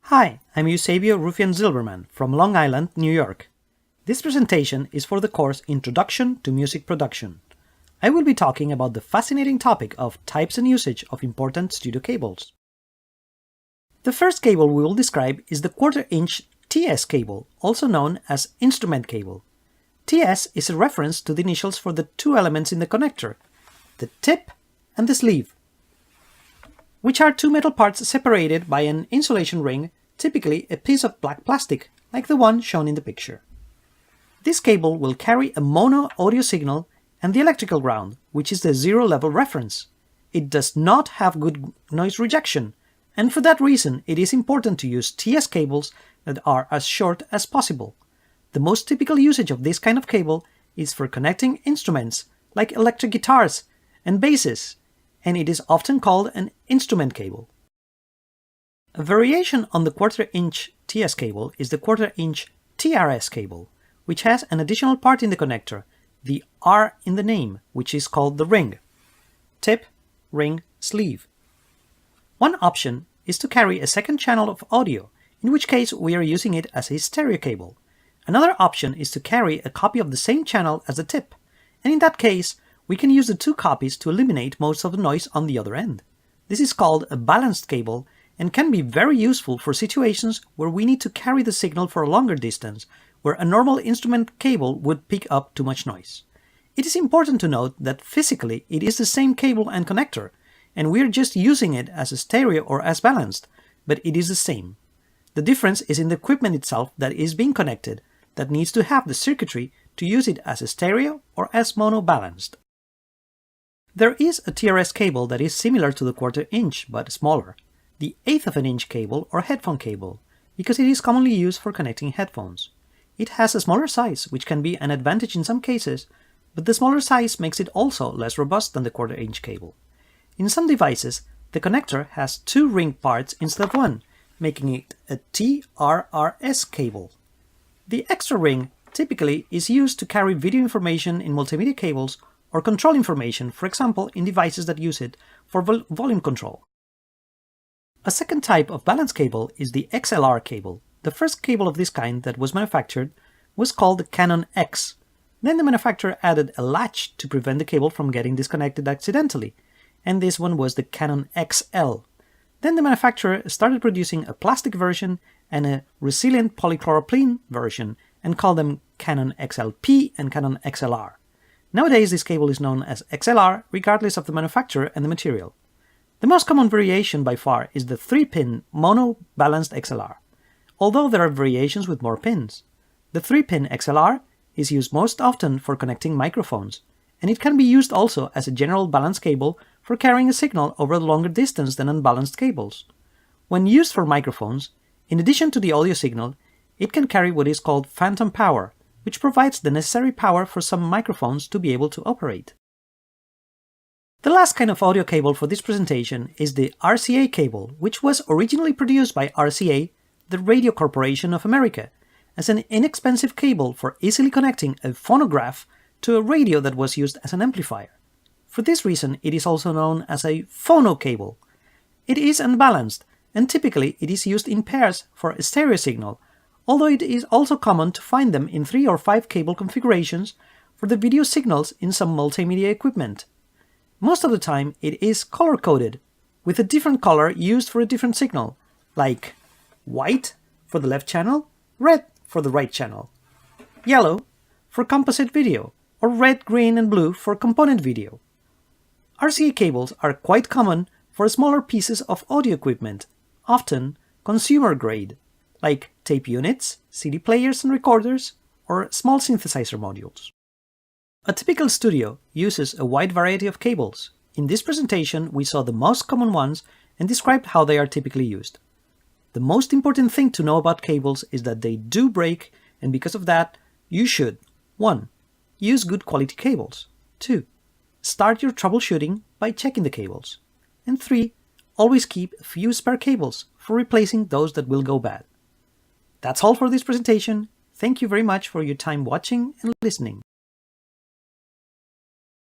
Hi, I'm Eusebio Rufian-Zilberman from Long Island, New York. This presentation is for the course Introduction to Music Production. I will be talking about the fascinating topic of types and usage of important studio cables. The first cable we will describe is the 1/4 inch TS cable, also known as instrument cable. TS is a reference to the initials for the two elements in the connector, the tip and the sleeve, which are two metal parts separated by an insulation ring, typically a piece of black plastic, like the one shown in the picture. This cable will carry a mono audio signal and the electrical ground, which is the zero level reference. It does not have good noise rejection, and for that reason it is important to use TS cables that are as short as possible. The most typical usage of this kind of cable is for connecting instruments like electric guitars and basses, and it is often called an instrument cable. A variation on the 1/4 inch TS cable is the 1/4 inch TRS cable, which has an additional part in the connector, the R in the name, which is called the ring. Tip, ring, sleeve. One option is to carry a second channel of audio, in which case we are using it as a stereo cable. Another option is to carry a copy of the same channel as the tip, and in that case, we can use the two copies to eliminate most of the noise on the other end. This is called a balanced cable and can be very useful for situations where we need to carry the signal for a longer distance, where a normal instrument cable would pick up too much noise. It is important to note that physically it is the same cable and connector, and we are just using it as a stereo or as balanced, but it is the same. The difference is in the equipment itself that is being connected, that needs to have the circuitry to use it as a stereo or as mono balanced. There is a TRS cable that is similar to the 1/4 inch but smaller, the 1/8 of an inch cable or headphone cable, because it is commonly used for connecting headphones. It has a smaller size, which can be an advantage in some cases, but the smaller size makes it also less robust than the 1/4 inch cable. In some devices, the connector has two ring parts instead of one, making it a TRRS cable. The extra ring typically is used to carry video information in multimedia cables or control information, for example, in devices that use it for volume control. A second type of balance cable is the XLR cable. The first cable of this kind that was manufactured was called the Canon X. Then the manufacturer added a latch to prevent the cable from getting disconnected accidentally, and this one was the Canon XL. Then the manufacturer started producing a plastic version and a resilient polychloropylene version and called them Canon XLP and Canon XLR. Nowadays this cable is known as XLR regardless of the manufacturer and the material. The most common variation by far is the 3-pin mono balanced XLR, although there are variations with more pins. The 3-pin XLR is used most often for connecting microphones, and it can be used also as a general balance cable for carrying a signal over a longer distance than unbalanced cables. When used for microphones, in addition to the audio signal, it can carry what is called phantom power, which provides the necessary power for some microphones to be able to operate. The last kind of audio cable for this presentation is the RCA cable, which was originally produced by RCA, the Radio Corporation of America, as an inexpensive cable for easily connecting a phonograph to a radio that was used as an amplifier. For this reason, it is also known as a phono cable. It is unbalanced, and typically it is used in pairs for a stereo signal, although it is also common to find them in 3 or 5 cable configurations for the video signals in some multimedia equipment. Most of the time it is color-coded, with a different color used for a different signal, like white for the left channel, red for the right channel, yellow for composite video, or red, green, and blue for component video. RCA cables are quite common for smaller pieces of audio equipment, often consumer grade, like tape units, CD players and recorders, or small synthesizer modules. A typical studio uses a wide variety of cables. In this presentation, we saw the most common ones and described how they are typically used. The most important thing to know about cables is that they do break, and because of that, you should 1. Use good quality cables. 2. Start your troubleshooting by checking the cables. And 3. Always keep a few spare cables for replacing those that will go bad. That's all for this presentation. Thank you very much for your time watching and listening.